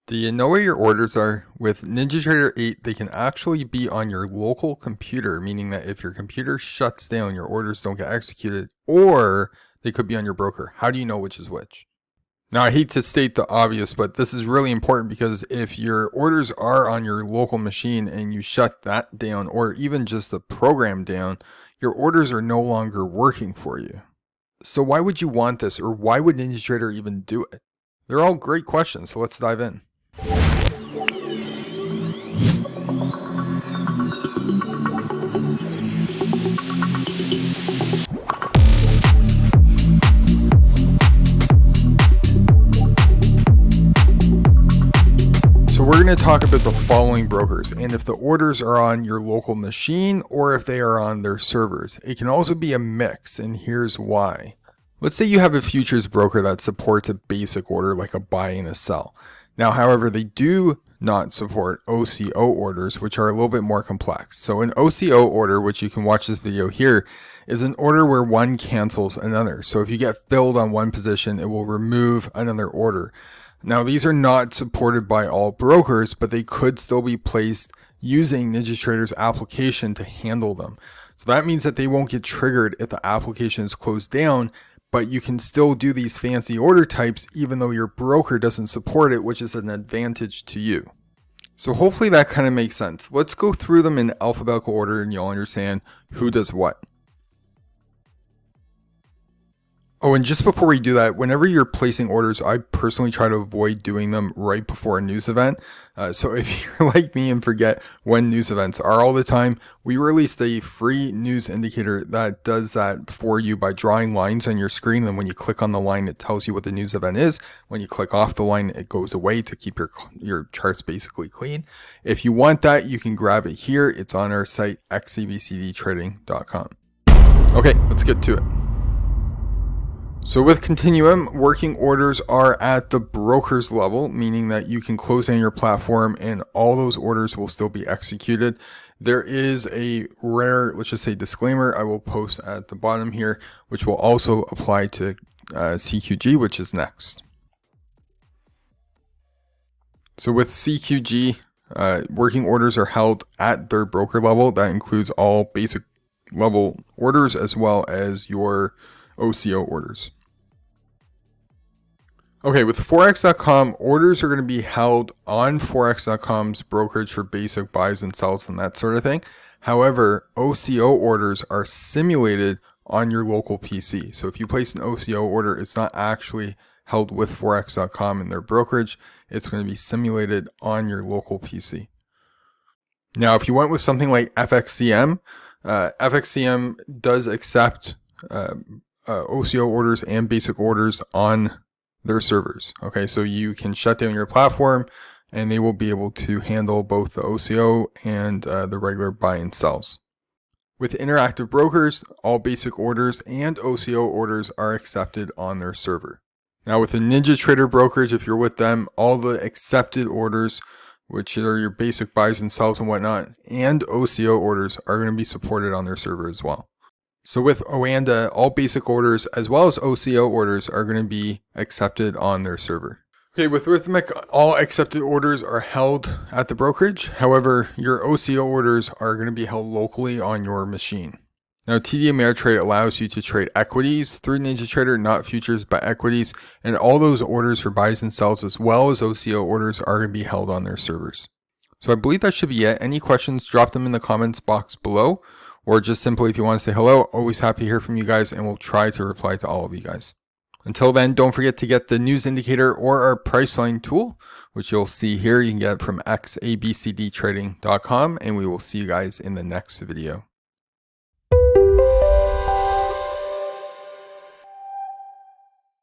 Do you know where your orders are? With NinjaTrader 8, they can actually be on your local computer, meaning that if your computer shuts down, your orders don't get executed, or they could be on your broker. How do you know which is which? Now, I hate to state the obvious, but this is really important because if your orders are on your local machine and you shut that down, or even just the program down, your orders are no longer working for you. So why would you want this, or why would NinjaTrader even do it? They're all great questions, so let's dive in. So we're going to talk about the following brokers and if the orders are on your local machine or if they are on their servers. It can also be a mix, and here's why. Let's say you have a futures broker that supports a basic order like a buy and a sell. Now, however, they do not support OCO orders, which are a little bit more complex. So an OCO order, which you can watch this video here, is an order where one cancels another. So if you get filled on one position, it will remove another order. Now, these are not supported by all brokers, but they could still be placed using NinjaTrader's application to handle them. So that means that they won't get triggered if the application is closed down, but you can still do these fancy order types even though your broker doesn't support it, which is an advantage to you. So hopefully that kind of makes sense. Let's go through them in alphabetical order and you'll understand who does what. Oh, and just before we do that, whenever you're placing orders, I personally try to avoid doing them right before a news event. So if you're like me and forget when news events are all the time, we released a free news indicator that does that for you by drawing lines on your screen. And when you click on the line, it tells you what the news event is. When you click off the line, it goes away to keep your charts basically clean. If you want that, you can grab it here. It's on our site, XABCDtrading.com. Okay, let's get to it. So with Continuum, working orders are at the broker's level, meaning that you can close down your platform and all those orders will still be executed. There is a rare, let's just say disclaimer, I will post at the bottom here, which will also apply to CQG, which is next. So with CQG, working orders are held at their broker level. That includes all basic level orders as well as your OCO orders. Okay, with Forex.com, orders are going to be held on Forex.com's brokerage for basic buys and sells and that sort of thing. However, OCO orders are simulated on your local PC. So if you place an OCO order, it's not actually held with Forex.com in their brokerage. It's going to be simulated on your local PC. Now, if you went with something like FXCM, FXCM does accept OCO orders and basic orders on their servers. Okay, so you can shut down your platform and they will be able to handle both the OCO and the regular buy and sells. With interactive brokers, all basic orders and OCO orders are accepted on their server. Now with the NinjaTrader brokers, if you're with them, all the accepted orders, which are your basic buys and sells and whatnot, and OCO orders are going to be supported on their server as well. So with Oanda, all basic orders as well as OCO orders are going to be accepted on their server. Okay, with Rhythmic, all accepted orders are held at the brokerage. However, your OCO orders are going to be held locally on your machine. Now, TD Ameritrade allows you to trade equities through NinjaTrader, not futures, but equities. And all those orders for buys and sells as well as OCO orders are going to be held on their servers. So I believe that should be it. Any questions, drop them in the comments box below. Or just simply if you want to say hello, always happy to hear from you guys and we'll try to reply to all of you guys. Until then, don't forget to get the news indicator or our Priceline tool, which you'll see here. You can get it from XABCDtrading.com and we will see you guys in the next video.